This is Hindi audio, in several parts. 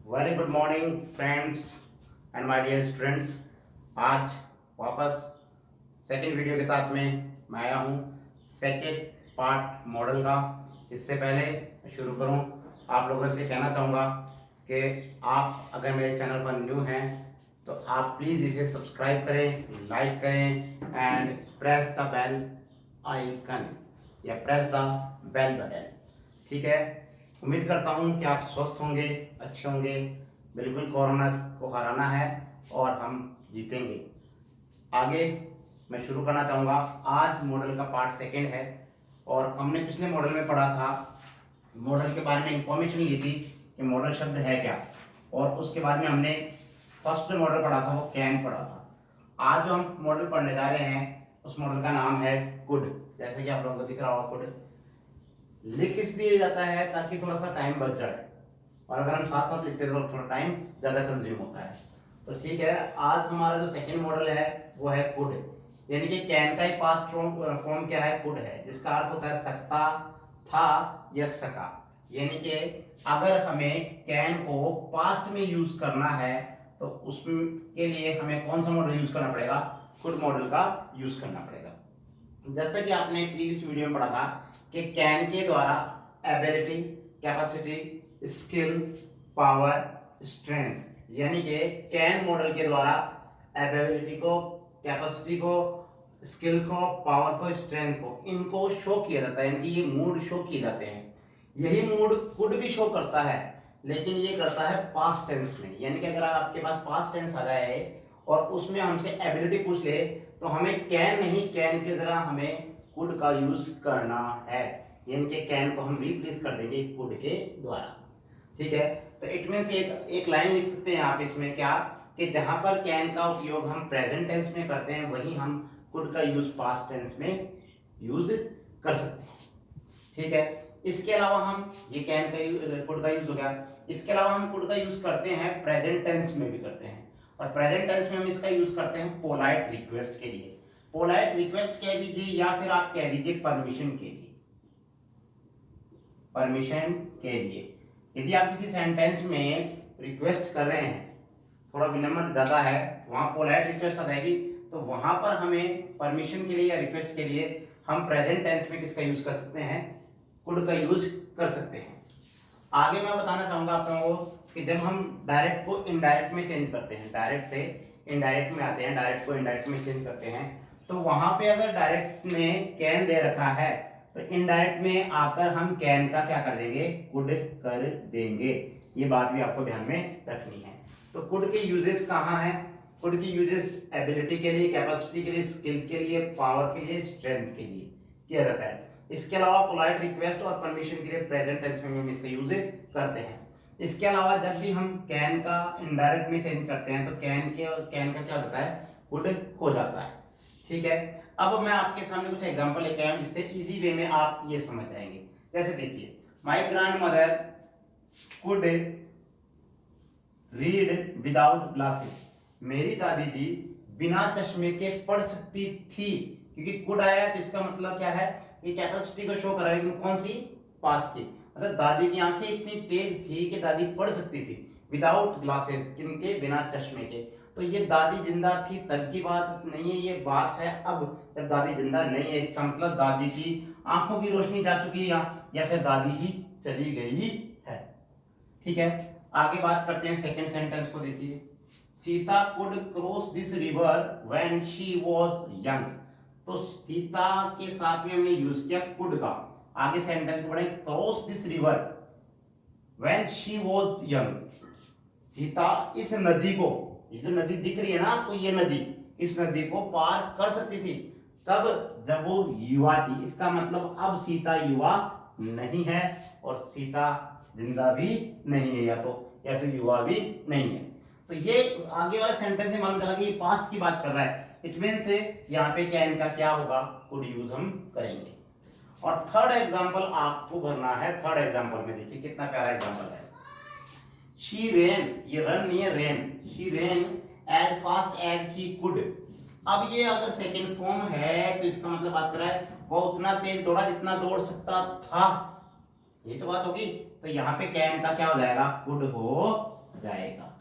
Very good morning friends and my dear students. आज वापस सेकंड वीडियो के साथ में मैं आया हूँ सेकंड पार्ट मॉडल का। इससे पहले मैं शुरू करूँ, आप लोगों से कहना चाहूँगा कि आप अगर मेरे चैनल पर न्यू हैं तो आप प्लीज़ इसे सब्सक्राइब करें, लाइक करें and press the bell icon या प्रेस द बेल बटन। ठीक है, उम्मीद करता हूँ कि आप स्वस्थ होंगे, अच्छे होंगे। बिल्कुल कोरोना को हराना है और हम जीतेंगे। आगे मैं शुरू करना चाहूँगा। आज मॉडल का पार्ट सेकंड है और हमने पिछले मॉडल में पढ़ा था, मॉडल के बारे में इंफॉर्मेशन ली थी कि मॉडल शब्द है क्या, और उसके बाद में हमने फर्स्ट जो मॉडल पढ़ा था वो कैन पढ़ा था। आज जो हम मॉडल पढ़ने जा रहे हैं उस मॉडल का नाम है कुड। जैसे कि आप लोगों को दिख रहा होगा, कुड लिख इसलिए जाता है ताकि थोड़ा सा टाइम बच जाए, और अगर हम साथ साथ लिखते हैं तो थोड़ा टाइम ज़्यादा कंज्यूम होता है। तो ठीक है, आज हमारा जो सेकंड मॉडल है वो है कुड, यानी कि कैन का ही पास्ट फॉर्म क्या है, कुड है, जिसका अर्थ होता है सकता, था या सका। यानी कि अगर हमें कैन को पास्ट में यूज करना है तो उसके लिए हमें कौन सा मॉडल यूज करना पड़ेगा, कुड मॉडल का यूज करना पड़ेगा। जैसा कि आपने प्रीवियस वीडियो में पढ़ा था कि कैन के द्वारा ability, capacity, skill, power, strength, यानी कि कैन मॉडल के द्वारा एबिलिटी को, कैपेसिटी को, स्किल को, पावर को, स्ट्रेंथ को, इनको शो किया जाता है। इनकी ये मूड शो किए जाते हैं। यही मूड कुड भी शो करता है, लेकिन ये करता है पास्ट टेंस में। यानी कि अगर आपके पास पास्ट टेंस आ जाए और उसमें हमसे एबिलिटी पूछ ले तो हमें कैन नहीं, कैन की जगह हमें कुड का यूज करना है। यानी कि कैन को हम रिप्लेस कर देंगे कुड के द्वारा। ठीक है, तो इट मींस एक लाइन लिख सकते हैं आप इसमें क्या, कि जहां पर कैन का उपयोग हम प्रेजेंट टेंस में करते हैं वहीं हम कुड का यूज पास्ट टेंस में यूज कर सकते हैं। ठीक है, इसके अलावा हम ये कैन का कुड का यूज हो गया। इसके अलावा हम कुड का यूज करते हैं प्रेजेंट टेंस में भी करते हैं, और प्रेजेंट टेंस में हम इसका यूज करते हैं पोलाइट रिक्वेस्ट के लिए। पोलाइट रिक्वेस्ट कह दीजिए या फिर आप कह दीजिए परमिशन के लिए। परमिशन के लिए यदि आप किसी सेंटेंस में रिक्वेस्ट कर रहे हैं, थोड़ा विनम्र ज्यादा है, वहां पोलाइट रिक्वेस्ट आ जाएगी, तो वहां पर हमें परमिशन के लिए या रिक्वेस्ट के लिए हम प्रेजेंट टेंस में किसका यूज कर सकते हैं, कुड का यूज कर सकते हैं। आगे मैं बताना चाहूंगा आप लोगों को कि जब हम डायरेक्ट को इनडायरेक्ट में चेंज करते हैं, डायरेक्ट से इनडायरेक्ट में आते हैं, डायरेक्ट को इनडायरेक्ट में चेंज करते हैं, तो वहां पे अगर डायरेक्ट में कैन दे रखा है तो इनडायरेक्ट में आकर हम कैन का क्या कर देंगे, कुड कर देंगे। ये बात भी आपको ध्यान में रखनी है। तो कुड के यूजेस कहाँ हैं? कुड की यूजेस एबिलिटी के लिए, कैपेसिटी के लिए, स्किल के लिए, पावर के लिए, स्ट्रेंथ के लिए किया जाता है। इसके अलावा पोलाइट रिक्वेस्ट और परमिशन के लिए प्रेजेंट टेंस में हम इसका यूज करते हैं। इसके अलावा जब भी हम कैन का इनडायरेक्ट में चेंज करते हैं तो कैन का क्या होता है, कुड हो जाता है। ठीक है, अब मैं आपके सामने कुछ एग्जांपल लेके आया हूं जिससे इजी वे में आप ये समझ जाएंगे। जैसे देखिए, my grandmother could read without glasses. मेरी दादी जी बिना चश्मे के पढ़ सकती थी। क्योंकि कुड आया तो इसका मतलब क्या है, ये कैपेसिटी को शो कर रहा है, लेकिन कौन सी, पास्ट की। मतलब दादी की आंखें इतनी तेज थी कि दादी पढ़ सकती थी विदाउट ग्लासेस, किनके, बिना चश्मे के। तो ये दादी जिंदा थी तब की बात नहीं है, ये बात है अब जब दादी जिंदा नहीं है। इसका मतलब दादी की आंखों की रोशनी जा चुकी है या फिर दादी ही चली गई है। ठीक है, आगे बात करते हैं सेकंड सेंटेंस को। देखिए, Sita could cross this river when she was young. तो सीता के साथ में हमने यूज किया कुड का। आगे सेंटेंस को पढ़ें, cross this river when she was young. Sita इस नदी को, ये जो नदी दिख रही है ना आपको, ये नदी, इस नदी को पार कर सकती थी कब, जब वो युवा थी। इसका मतलब अब सीता युवा नहीं है और सीता जिंदा भी नहीं है, या फिर युवा भी नहीं है। तो ये आगे वाले सेंटेंस से मालूम चला कि ये पास्ट की बात कर रहा है। इट मीन से यहाँ पे क्या इनका क्या होगा, कुड यूज हम करेंगे। और थर्ड एग्जांपल आपको भरना है। थर्ड एग्जांपल में देखिए कितना प्यारा एग्जांपल है। शी रेन, ये रन नहीं है, ran. She ran as fast as he could. अब ये अगर सेकेंड फॉर्म है तो इसका मतलब बात कर रहा है वो उतना तेज दौड़ा जितना दौड़ सकता था, ये तो बात होगी। तो यहाँ पे कैन का क्या हो जाएगा, कुड हो जाएगा।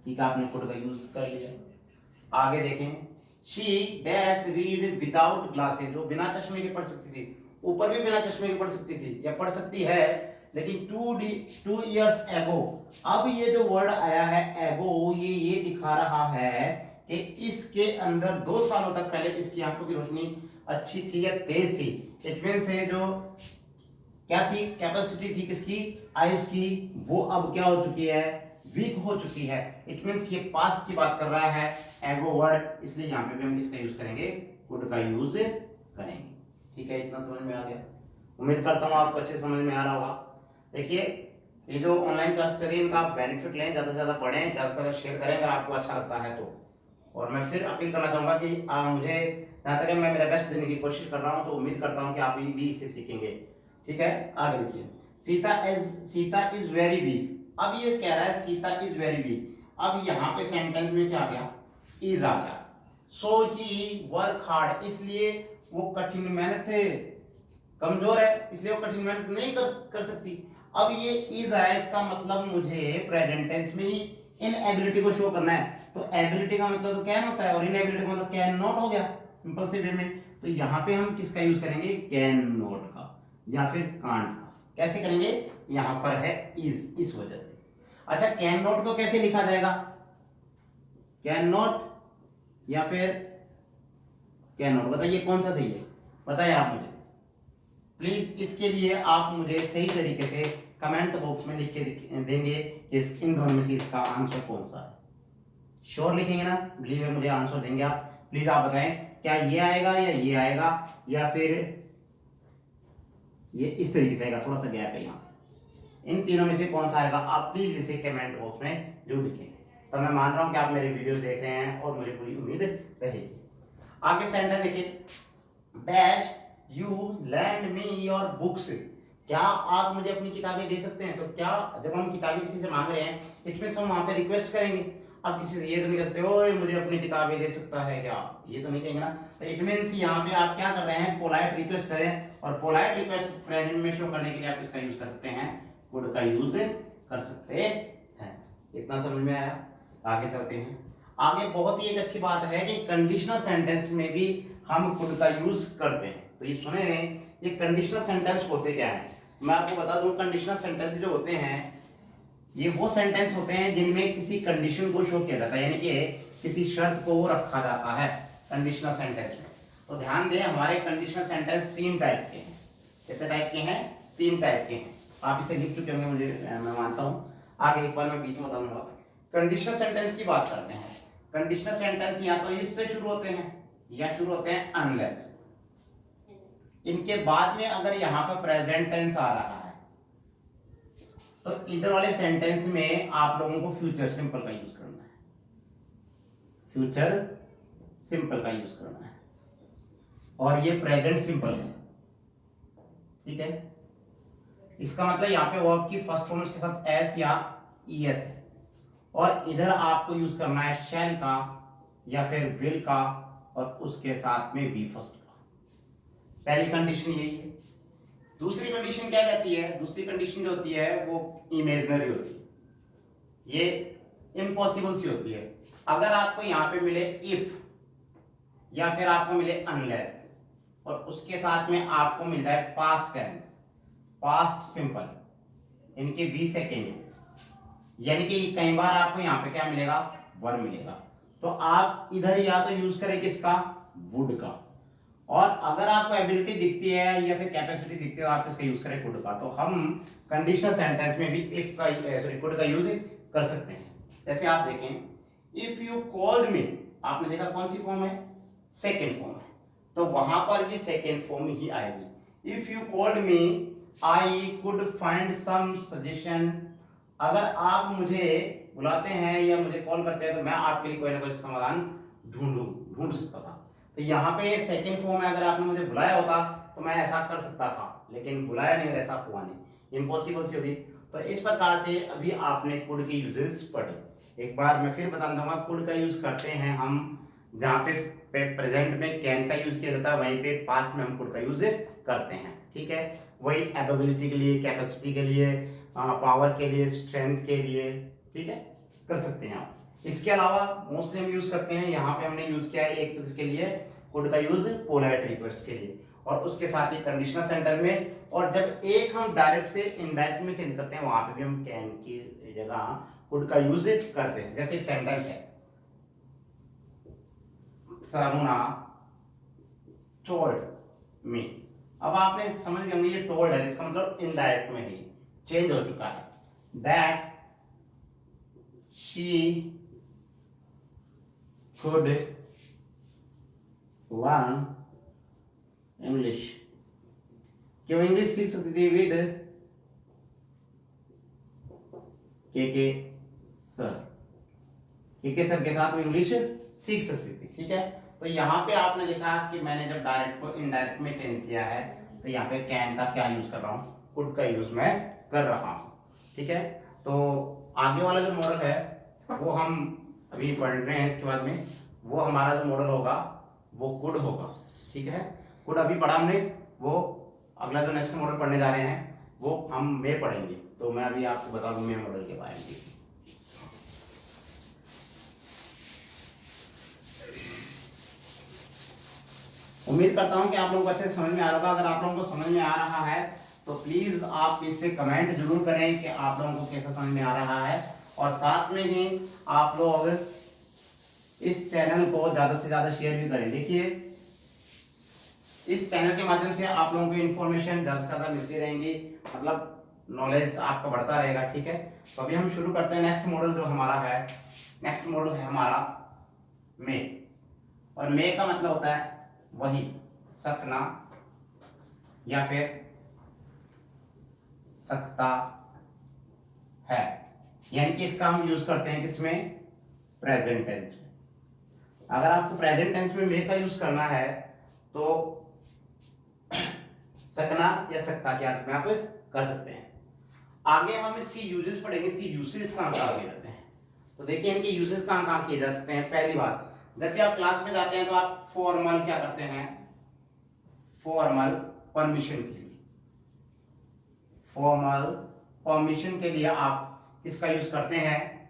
ठीक है, आपने कुड का यूज कर लिया। आगे देखें, she dash read without glasses, वो बिना चश्मे के पढ़ सकती थी, ऊपर भी बिना चश्मे के पढ़ सकती थी या पढ़ सकती है, लेकिन 2 years एगो, अब ये जो वर्ड आया है एगो, ये दिखा रहा है कि इसके अंदर 2 सालों तक पहले इसकी आंखों की रोशनी अच्छी थी या तेज थी। इट मीन से जो क्या थी, कैपेसिटी थी किसकी, आइज की, वो अब क्या हो चुकी है, वीक हो चुकी है। इट मीन्स ये पास्ट की बात कर रहा है एगो वर्ड, इसलिए यहाँ पे भी हम किसका यूज करेंगे, कुड का यूज करेंगे। ठीक है, इतना समझ में आ गया, उम्मीद करता हूँ आपको अच्छे समझ में आ रहा होगा। देखिए, ये जो ऑनलाइन क्लास करिए इनका आप बेनिफिट लें, ज़्यादा से ज़्यादा पढ़ें, ज़्यादा से ज़्यादा शेयर करें अगर आपको अच्छा लगता है तो। और मैं फिर अपील करना चाहूँगा कि मुझे जहाँ तक मैं मेरा बेस्ट देने की कोशिश कर रहा हूँ, तो उम्मीद करता हूँ कि आप भी इसे सीखेंगे। ठीक है, आगे देखिए, सीता इज वेरी वीक, अब ये कह रहा है सीता इज वेरी वीक, अब यहाँ पे सेंटेंस में क्या आ गया, इज आ गया। सो ही वर्क हार्ड, इसलिए वो कठिन मेहनत कमजोर है, इसलिए वो कठिन मेहनत नहीं कर सकती। अब ये इज आया, इसका मतलब मुझे प्रेजेंट टेंस में ही इनएबिलिटी को शो करना है, तो एबिलिटी का मतलब तो कैन होता है और इनएबिलिटी का मतलब कैन नॉट हो गया सिंपल से वे में। तो यहाँ पे हम किसका यूज करेंगे, कैन नॉट का या फिर कांट का। कैसे करेंगे, यहाँ पर है इज, इस वजह से। अच्छा, कैन नॉट को कैसे लिखा जाएगा, कैन नॉट या फिर कैन नॉट, बताइए कौन सा सही है, बताइए आप मुझे प्लीज। इसके लिए आप मुझे सही तरीके से कमेंट बॉक्स में लिख के देंगे कि इन दोनों में से इसका आंसर कौन सा है। श्योर लिखेंगे ना, बिलीव है मुझे आंसर देंगे आप। प्लीज आप बताएं, क्या ये आएगा या ये आएगा या फिर ये इस तरीके से आएगा, थोड़ा सा गैप है यहाँ, इन तीनों में से कौन सा आएगा, आप प्लीज इसे कमेंट बॉक्स में जरूर लिखें। तो मैं मान रहा हूं कि आप मेरे वीडियो देख रहे हैं और मुझे पूरी उम्मीद रहेगी। आगे सेंटेंस देखिए, dash you land me your books, क्या आप मुझे अपनी किताबें दे सकते हैं। तो क्या, जब हम किताबें किसी से मांग रहे हैं, इट मींस हम वहां पे रिक्वेस्ट करेंगे। अब किसी से ये तो नहीं कहते, ओए मुझे अपनी किताबें दे सकता है क्या, ये तो नहीं कहेंगे ना। तो इट मींस यहाँ पे आप क्या कर रहे हैं, पोलाइट रिक्वेस्ट करें, और पोलाइट रिक्वेस्ट प्रेजेंट में शो करने के लिए आप इसका यूज कर सकते हैं, कुड का यूज कर सकते हैं। इतना समझ में आया, आगे चलते हैं। आगे बहुत ही एक अच्छी बात है कि कंडीशनल सेंटेंस में भी हम कुड का यूज करते हैं। तो ये सुने हैं, ये कंडीशनल सेंटेंस होते क्या है, मैं आपको बता दूं। कंडीशनल सेंटेंस जो होते हैं, ये वो सेंटेंस होते हैं जिनमें किसी कंडीशन को शो किया जाता है, यानी कि किसी शर्त को रखा जाता है कंडीशनल सेंटेंस में। तो ध्यान दें, हमारे कंडीशनल सेंटेंस 3 टाइप के हैं। कितने टाइप के हैं, 3 टाइप के हैं। आप इसे लिख चुके होंगे, मुझे मैं मानता हूँ। आगे एक बार मैं बीच में बताऊंगा। कंडीशनल सेंटेंस की बात करते हैं। कंडीशनल सेंटेंस या तो इफ से शुरू होते हैं या शुरू होते हैं अनलेस। इनके बाद में अगर यहाँ पर प्रेजेंट टेंस आ रहा है, तो इधर वाले सेंटेंस में आप लोगों को फ्यूचर सिंपल का यूज करना है, फ्यूचर सिंपल का यूज करना है, और ये प्रेजेंट सिंपल है। ठीक है, इसका मतलब यहाँ पे वर्ब की फर्स्ट फॉर्म के साथ एस या ईएस है, और इधर आपको यूज करना है शैल का या फिर विल का, और उसके साथ में वी फर्स्ट का। पहली कंडीशन यही है। दूसरी कंडीशन क्या कहती है, दूसरी कंडीशन जो होती है वो इमेजिनरी होती है, ये इम्पॉसिबल सी होती है। अगर आपको यहाँ पे मिले इफ या फिर आपको मिले अनलेस, और उसके साथ में आपको मिल जाए पास्ट टेंस, पास्ट सिंपल, इनके वी सेकेंड, यानी कि कई बार आपको यहाँ पे क्या मिलेगा, वर्ब मिलेगा, तो आप इधर या तो यूज करें किसका, वुड का। और अगर आपको एबिलिटी दिखती है या फिर कैपेसिटी दिखती है तो आप इसका यूज करें कुड का। तो हम कंडीशनल सेंटेंस में भी इफ का कुड का यूज कर सकते हैं। जैसे आप देखें, इफ यू कॉल्ड मी, आपने देखा कौन सी फॉर्म है, सेकेंड फॉर्म है, तो वहां पर भी सेकेंड फॉर्म ही आएगी। If you called me I could find some suggestion, अगर आप मुझे बुलाते हैं या मुझे कॉल करते हैं तो मैं आपके लिए कोई ना कोई समाधान ढूंढ सकता था। तो यहाँ पे सेकेंड फॉर्म है, अगर आपने मुझे बुलाया होता तो मैं ऐसा कर सकता था, लेकिन बुलाया नहीं और ऐसा हुआ नहीं, इम्पॉसिबल सी होगी। तो इस प्रकार से अभी आपने कुड के यूजेस पढ़े। एक बार मैं फिर बताना चाहूंगा, कुड का यूज करते हैं हम जहाँ पे प्रेजेंट में कैन का यूज किया जाता है, वहीं पे पास्ट में हम कुड का यूज करते हैं। ठीक है, वही एबिलिटी के लिए, कैपेसिटी के लिए, पावर के लिए, स्ट्रेंथ के लिए, ठीक है, कर सकते हैं आप। इसके अलावा मोस्टली हम यूज करते हैं, यहाँ पे हमने यूज किया है एक तो इसके लिए कुड का यूज पोलाइट रिक्वेस्ट के लिए, और उसके साथ ही कंडीशनल सेंटेंस में। और जब एक हम डायरेक्ट से इनडायरेक्ट में चेंज करते हैं वहां पे भी हम कैन की जगह कुड का यूज करते हैं। जैसे एक सेंटेंस है, सरुणा टोल्ड मी। अब आपने समझ गए ये टोल्ड है, इसका मतलब इनडायरेक्ट में ही चेंज हो चुका है। That she could learn English, क्यों इंग्लिश सीख सकती थी विद के सर, के सर के साथ वो इंग्लिश सीख सकती थी। ठीक है, तो यहाँ पे आपने देखा कि मैंने जब डायरेक्ट को इनडायरेक्ट में चेंज किया है तो यहाँ पे कैन का क्या यूज कर रहा हूँ, कुड का यूज मैं कर रहा हूँ। ठीक है, तो आगे वाला जो मॉडल है वो हम अभी पढ़ रहे हैं, इसके बाद में वो हमारा जो मॉडल होगा वो कुड होगा। ठीक है, कुड अभी पढ़ा हमने, वो अगला जो नेक्स्ट मॉडल पढ़ने जा रहे हैं वो हम मे पढ़ेंगे। तो मैं अभी आपको बता दूं मे मॉडल के बारे में। उम्मीद करता हूं कि आप लोगों को अच्छे से समझ में आ रहा होगा। अगर आप लोगों को समझ में आ रहा है तो प्लीज आप इस पे कमेंट जरूर करें कि आप लोगों को कैसा समझ में आ रहा है, और साथ में ही आप लोग इस चैनल को ज्यादा से ज्यादा शेयर भी करें। देखिए, इस चैनल के माध्यम से आप लोगों को इन्फॉर्मेशन ज्यादा से ज्यादा मिलती रहेंगी, मतलब नॉलेज आपका बढ़ता रहेगा। ठीक है, तो अभी हम शुरू करते हैं नेक्स्ट मॉडल जो हमारा है। नेक्स्ट मॉडल है हमारा मे, और मे का मतलब होता है वही सकना या फिर सकता है, यानी कि इसका हम यूज करते हैं किसमें, प्रेजेंट टेंस में। अगर आपको प्रेजेंट टेंस में मे का यूज करना है तो सकना या सकता के अर्थ में आप कर सकते हैं। आगे हम इसकी यूजेस पढ़ेंगे, इसकी यूसेज कहाँ कहाँ किए जाते हैं। तो देखिए इनके यूजेस कहाँ कहाँ किए जा सकते हैं। पहली बात, जब भी आप क्लास में जाते हैं तो आप फॉर्मल क्या करते हैं, फॉर्मल परमिशन के लिए, फॉर्मल परमिशन के लिए आप इसका यूज करते हैं,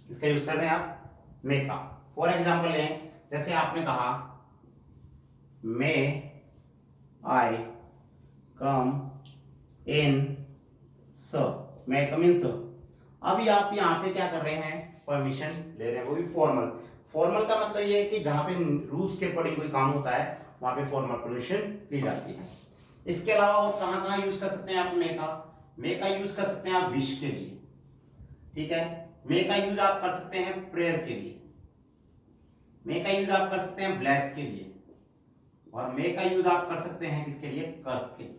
इसका यूज कर रहे हैं आप मे का। फॉर एग्जाम्पल लें, जैसे आपने कहा मे आई कम इन सर, मे कम इन सर। अभी आप यहाँ पे क्या कर रहे हैं, परमिशन ले रहे हैं, वो भी फॉर्मल। फॉर्मल का मतलब ये है कि जहां पे रूल्स के अकॉर्डिंग कोई काम होता है वहां पे फॉर्मल परमिशन ली जाती है। इसके अलावा और कहाँ कहाँ यूज कर सकते हैं आप मे का, मे का यूज कर सकते हैं आप विश के लिए। ठीक है, मे का यूज आप कर सकते हैं प्रेयर के लिए, मे का यूज आप कर सकते हैं ब्लेस के लिए, और मे का यूज आप कर सकते हैं किसके लिए, कर्स के लिए।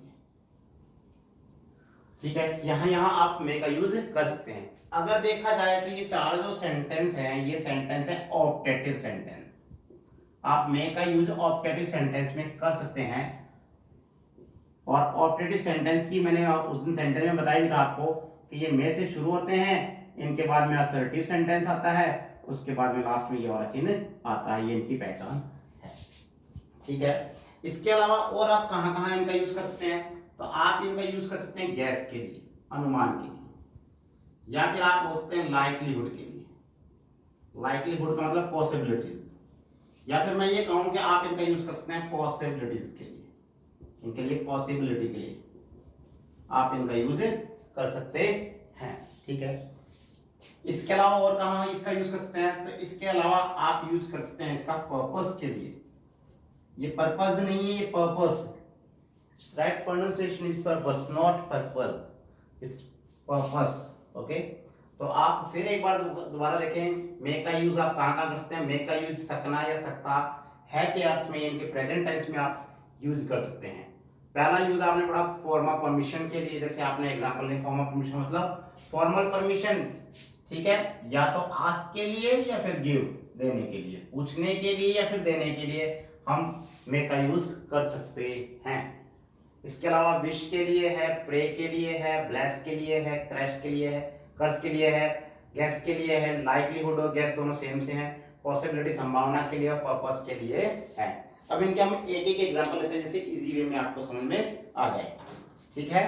ठीक है, यहां आप मे का यूज कर सकते हैं। अगर देखा जाए तो ये चार जो सेंटेंस हैं ये सेंटेंस है ऑप्टेटिव सेंटेंस। आप मे का यूज ऑप्टेटिव सेंटेंस में कर सकते हैं, और ऑप्टेटिव सेंटेंस की मैंने उस दिन सेंटेंस में बताया भी था आपको कि ये मे से शुरू होते हैं, इनके बाद में असर्टिव सेंटेंस आता है, उसके बाद में लास्ट में ये वाला चिन्ह आता है, ये इनकी पहचान है। ठीक है, इसके अलावा और आप कहां कहां इनका यूज कर सकते हैं, तो आप इनका यूज कर सकते हैं गैस के लिए, अनुमान के लिए, या फिर आप बोल सकते हैं लाइकलीहुड के लिए। लाइकलीहुड का मतलब पॉसिबिलिटीज, या फिर मैं ये कहूं कि आप इनका यूज कर सकते हैं पॉसिबिलिटीज के लिए, इनके लिए पॉसिबिलिटी के लिए आप इनका यूज कर सकते हैं। ठीक है, इसके अलावा और कहां इसका यूज कर सकते हैं, तो इसके अलावा आप यूज कर सकते हैं इसका पर्पस के लिए। ये पर्पस नहीं है, ये purpose, right pronunciation is purpose, not purpose, it's purpose. Okay, तो आप फिर एक बार दोबारा देखें, मे का यूज आप कहां कहां कर सकते हैं। मे का यूज सकना या सकता है के अर्थ में, इनके प्रेजेंट टेंस में आप यूज कर सकते हैं। पहला यूज आपने पढ़ा फॉर्म ऑफ परमिशन के लिए, जैसे आपने एग्जांपल लिया, फॉर्म ऑफ परमिशन मतलब फॉर्मल परमिशन। ठीक है, या तो आस्क के लिए या फिर गिव, देने के लिए, पूछने के लिए या फिर देने के लिए हम मे का यूज कर सकते हैं। इसके अलावा विश के लिए है, प्रे के लिए है, ब्लेस के लिए है, क्रैश के लिए है, कर्स के लिए है, गैस के लिए है, लाइकलीहुड और गैस दोनों सेम से हैं, पॉसिबिलिटी संभावना के लिए और पर्पस के लिए है। अब इनके हम एक एक एग्जांपल लेते हैं, जैसे इजी वे में आपको समझ में आ जाए। ठीक है,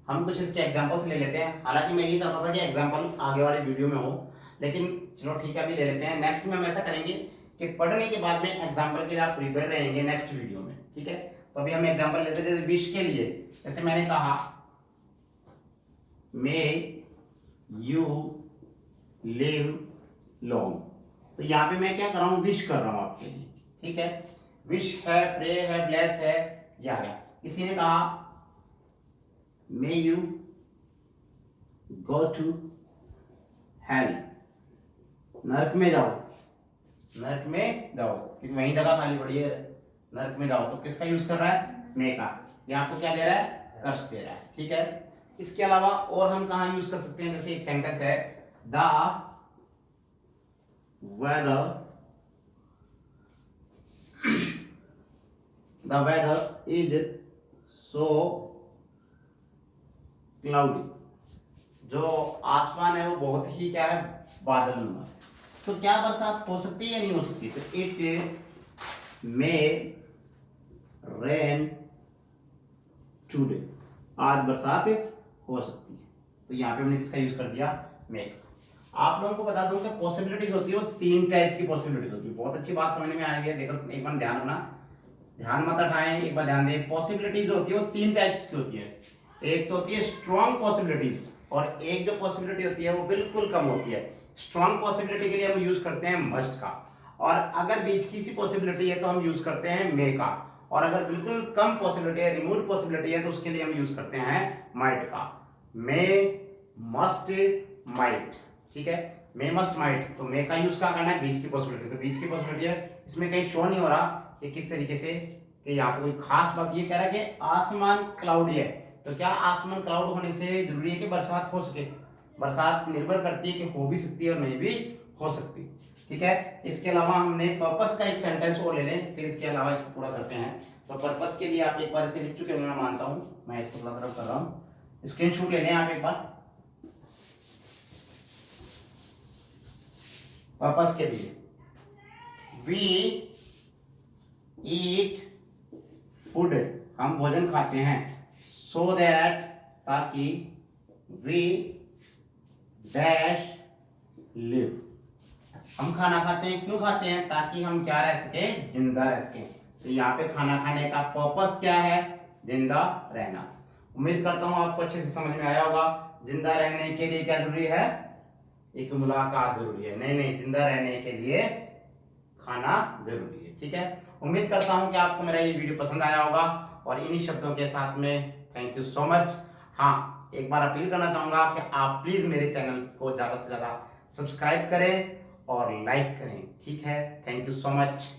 हम कुछ इसके एग्जांपल्स ले लेते हैं। हालांकि मैं यही चाहता था कि एग्जांपल आगे वाले वीडियो में हो, लेकिन चलो ठीक है, अभी ले लेते हैं। नेक्स्ट में हम ऐसा करेंगे कि पढ़ने के बाद में एग्जांपल के लिए आप प्रिपेयर रहेंगे नेक्स्ट वीडियो में, ठीक है। तो अभी हम एग्जांपल लेते हैं, जैसे विश के लिए, जैसे मैंने कहा मे यू लिव लॉन्ग, तो यहाँ पे मैं क्या कर रहा हूँ, विश कर रहा हूँ आपके लिए, ठीक है। विश है, प्रे है, ब्लेस है, ये आ गया। किसी ने कहा may you go to hell, नरक में जाओ, नरक में जाओ, क्योंकि वही जगह खाली पड़ी है, नरक में जाओ। तो किसका यूज कर रहा है, मे का। ये आपको क्या दे रहा है, कष्ट दे रहा है, ठीक है। इसके अलावा और हम कहाँ यूज कर सकते हैं, जैसे एक सेंटेंस है, the weather is so cloudy, जो आसमान है वो बहुत ही क्या है, बादलनुमा। तो क्या बरसात हो सकती है या नहीं हो सकती, तो इट मे रेन टुडे, आज बरसात हो सकती है। तो यहाँ पे हमने किसका यूज कर दिया, मेक। आप लोगों को बता दूं कि पॉसिबिलिटीज होती है वो 3 टाइप की पॉसिबिलिटीज होती है। बहुत अच्छी बात समझ में आ रही है, देखो एक बार ध्यान रखना, ध्यान मत हटाएं, एक बार ध्यान दें। पॉसिबिलिटीज होती है वो 3 टाइप्स की होती है। एक तो होती है स्ट्रॉन्ग पॉसिबिलिटीज, और एक जो पॉसिबिलिटी होती है वो बिल्कुल कम होती है। स्ट्रॉन्ग पॉसिबिलिटी के लिए हम यूज करते हैं मस्ट का, और अगर बीच की सी पॉसिबिलिटी है तो हम यूज करते हैं मे का, और अगर बिल्कुल कम पॉसिबिलिटी है, रिमूव पॉसिबिलिटी है, तो उसके लिए हम यूज करते हैं माइट का। मे, मस्ट, माइट, ठीक है। मे, मस्ट, माइट, तो मे का यूज क्या करना है, बीच की पॉसिबिलिटी। तो बीच की पॉसिबिलिटी है, इसमें कहीं शो नहीं हो रहा कि किस तरीके से, कि यहाँ पे कोई खास बात ये कह रहा है कि आसमान क्लाउडी है। तो क्या आसमान क्लाउड होने से जरूरी है कि बरसात हो सके, बरसात निर्भर करती है कि हो भी सकती है और नहीं भी हो सकती, ठीक है। इसके अलावा हमने पर्पस का एक सेंटेंस और ले लें, फिर इसके अलावा इसको पूरा करते हैं। तो पर्पस के लिए आप एक बार इसे लिख चुके होंगे, मैं मानता हूं, मैं इसको थोड़ा तरफ कर रहा हूं, स्क्रीनशॉट ले लें आप एक बार। पर्पस के लिए, वी ईट फूड, हम भोजन खाते हैं, सो दैट, ताकि, वी डैश लिव, हम खाना खाते हैं, क्यों खाते हैं, ताकि हम क्या रह सके, जिंदा रह सके। तो यहाँ पे खाना खाने का पर्पस क्या है, जिंदा रहना। उम्मीद करता हूँ आपको अच्छे से समझ में आया होगा। जिंदा रहने के लिए क्या जरूरी है, एक मुलाकात जरूरी है, नहीं, जिंदा रहने के लिए खाना जरूरी है, ठीक है। उम्मीद करता हूँ कि आपको मेरा ये वीडियो पसंद आया होगा, और इन्हीं शब्दों के साथ में थैंक यू सो मच। हाँ, एक बार अपील करना चाहूंगा कि आप प्लीज मेरे चैनल को ज्यादा से ज्यादा सब्सक्राइब करें और लाइक करें, ठीक है। Thank you so much.